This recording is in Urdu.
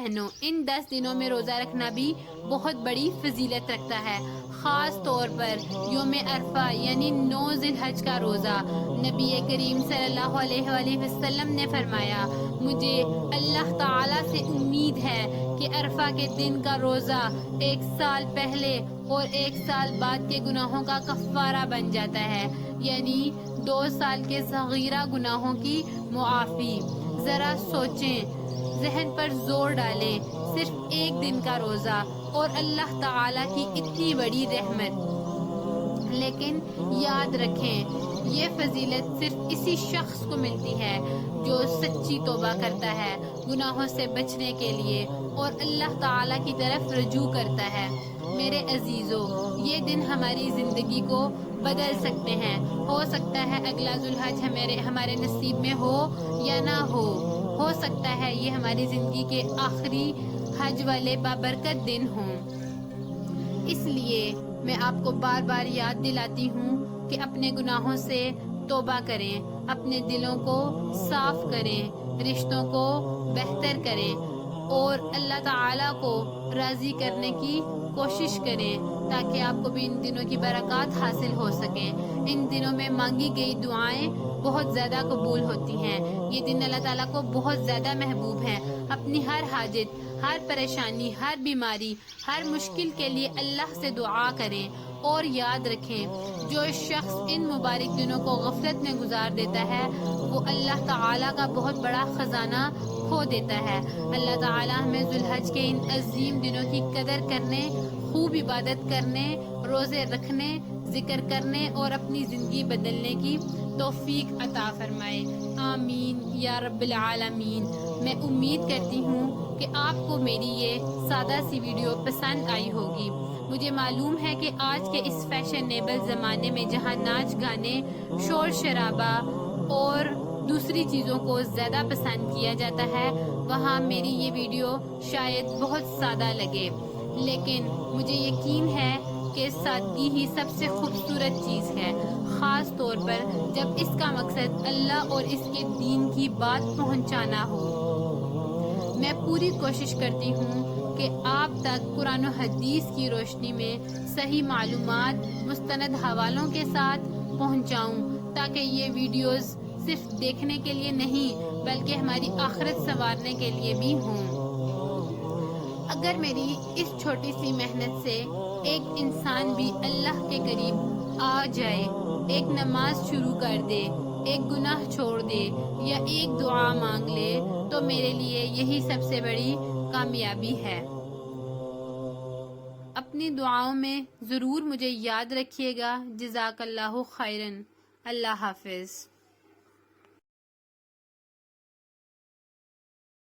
بہنوں، ان 10 دنوں میں روزہ رکھنا بھی بہت بڑی فضیلت رکھتا ہے، خاص طور پر یوم عرفہ یعنی 9 ذی الحج کا روزہ۔ نبی کریم صلی اللہ علیہ وآلہ وسلم نے فرمایا، مجھے اللہ تعالیٰ سے امید ہے کہ عرفہ کے دن کا روزہ 1 سال پہلے اور 1 سال بعد کے گناہوں کا کفارہ بن جاتا ہے، یعنی 2 سال کے صغیرہ گناہوں کی معافی۔ ذرا سوچیں، ذہن پر زور ڈالیں، صرف 1 دن کا روزہ اور اللہ تعالیٰ کی اتنی بڑی رحمت۔ لیکن یاد رکھیں، یہ فضیلت صرف اسی شخص کو ملتی ہے جو سچی توبہ کرتا ہے، گناہوں سے بچنے کے لیے اور اللہ تعالیٰ کی طرف رجوع کرتا ہے۔ میرے عزیزو، یہ دن ہماری زندگی کو بدل سکتے ہیں۔ ہو سکتا ہے اگلا ذی الحج ہمارے نصیب میں ہو یا نہ ہو سکتا ہے یہ ہماری زندگی کے آخری حج والے بابرکت دن ہوں۔ اس لیے میں آپ کو بار بار یاد دلاتی ہوں کہ اپنے گناہوں سے توبہ کریں، اپنے دلوں کو صاف کریں، رشتوں کو بہتر کریں اور اللہ تعالیٰ کو راضی کرنے کی کوشش کریں تاکہ آپ کو بھی ان دنوں کی برکات حاصل ہو سکیں۔ ان دنوں میں مانگی گئی دعائیں بہت زیادہ قبول ہوتی ہیں۔ یہ دن اللہ تعالیٰ کو بہت زیادہ محبوب ہیں۔ اپنی ہر حاجت، ہر پریشانی، ہر بیماری، ہر مشکل کے لیے اللہ سے دعا کریں اور یاد رکھیں، جو شخص ان مبارک دنوں کو غفلت میں گزار دیتا ہے وہ اللہ تعالیٰ کا بہت بڑا خزانہ کھو دیتا ہے۔ اللہ تعالیٰ ہمیں ذی الحج کے ان عظیم دنوں کی قدر کرنے، خوب عبادت کرنے، روزے رکھنے، ذکر کرنے اور اپنی زندگی بدلنے کی توفیق عطا فرمائے۔ آمین یا رب العالمین۔ میں امید کرتی ہوں کہ آپ کو میری یہ سادہ سی ویڈیو پسند آئی ہوگی۔ مجھے معلوم ہے کہ آج کے اس فیشنیبل زمانے میں جہاں ناچ گانے، شور شرابہ اور دوسری چیزوں کو زیادہ پسند کیا جاتا ہے، وہاں میری یہ ویڈیو شاید بہت سادہ لگے، لیکن مجھے یقین ہے کہ سادگی ہی سب سے خوبصورت چیز ہے، خاص طور پر جب اس کا مقصد اللہ اور اس کے دین کی بات پہنچانا ہو۔ میں پوری کوشش کرتی ہوں کہ آپ تک قرآن و حدیث کی روشنی میں صحیح معلومات مستند حوالوں کے ساتھ پہنچاؤں تاکہ یہ ویڈیوز صرف دیکھنے کے لیے نہیں بلکہ ہماری آخرت سنوارنے کے لیے بھی ہوں۔ اگر میری اس چھوٹی سی محنت سے ایک انسان بھی اللہ کے قریب آ جائے، ایک نماز شروع کر دے، ایک گناہ چھوڑ دے یا ایک دعا مانگ لے تو میرے لیے یہی سب سے بڑی کامیابی ہے۔ اپنی دعاؤں میں ضرور مجھے یاد رکھیے گا۔ جزاک اللہ خیرن۔ اللہ حافظ۔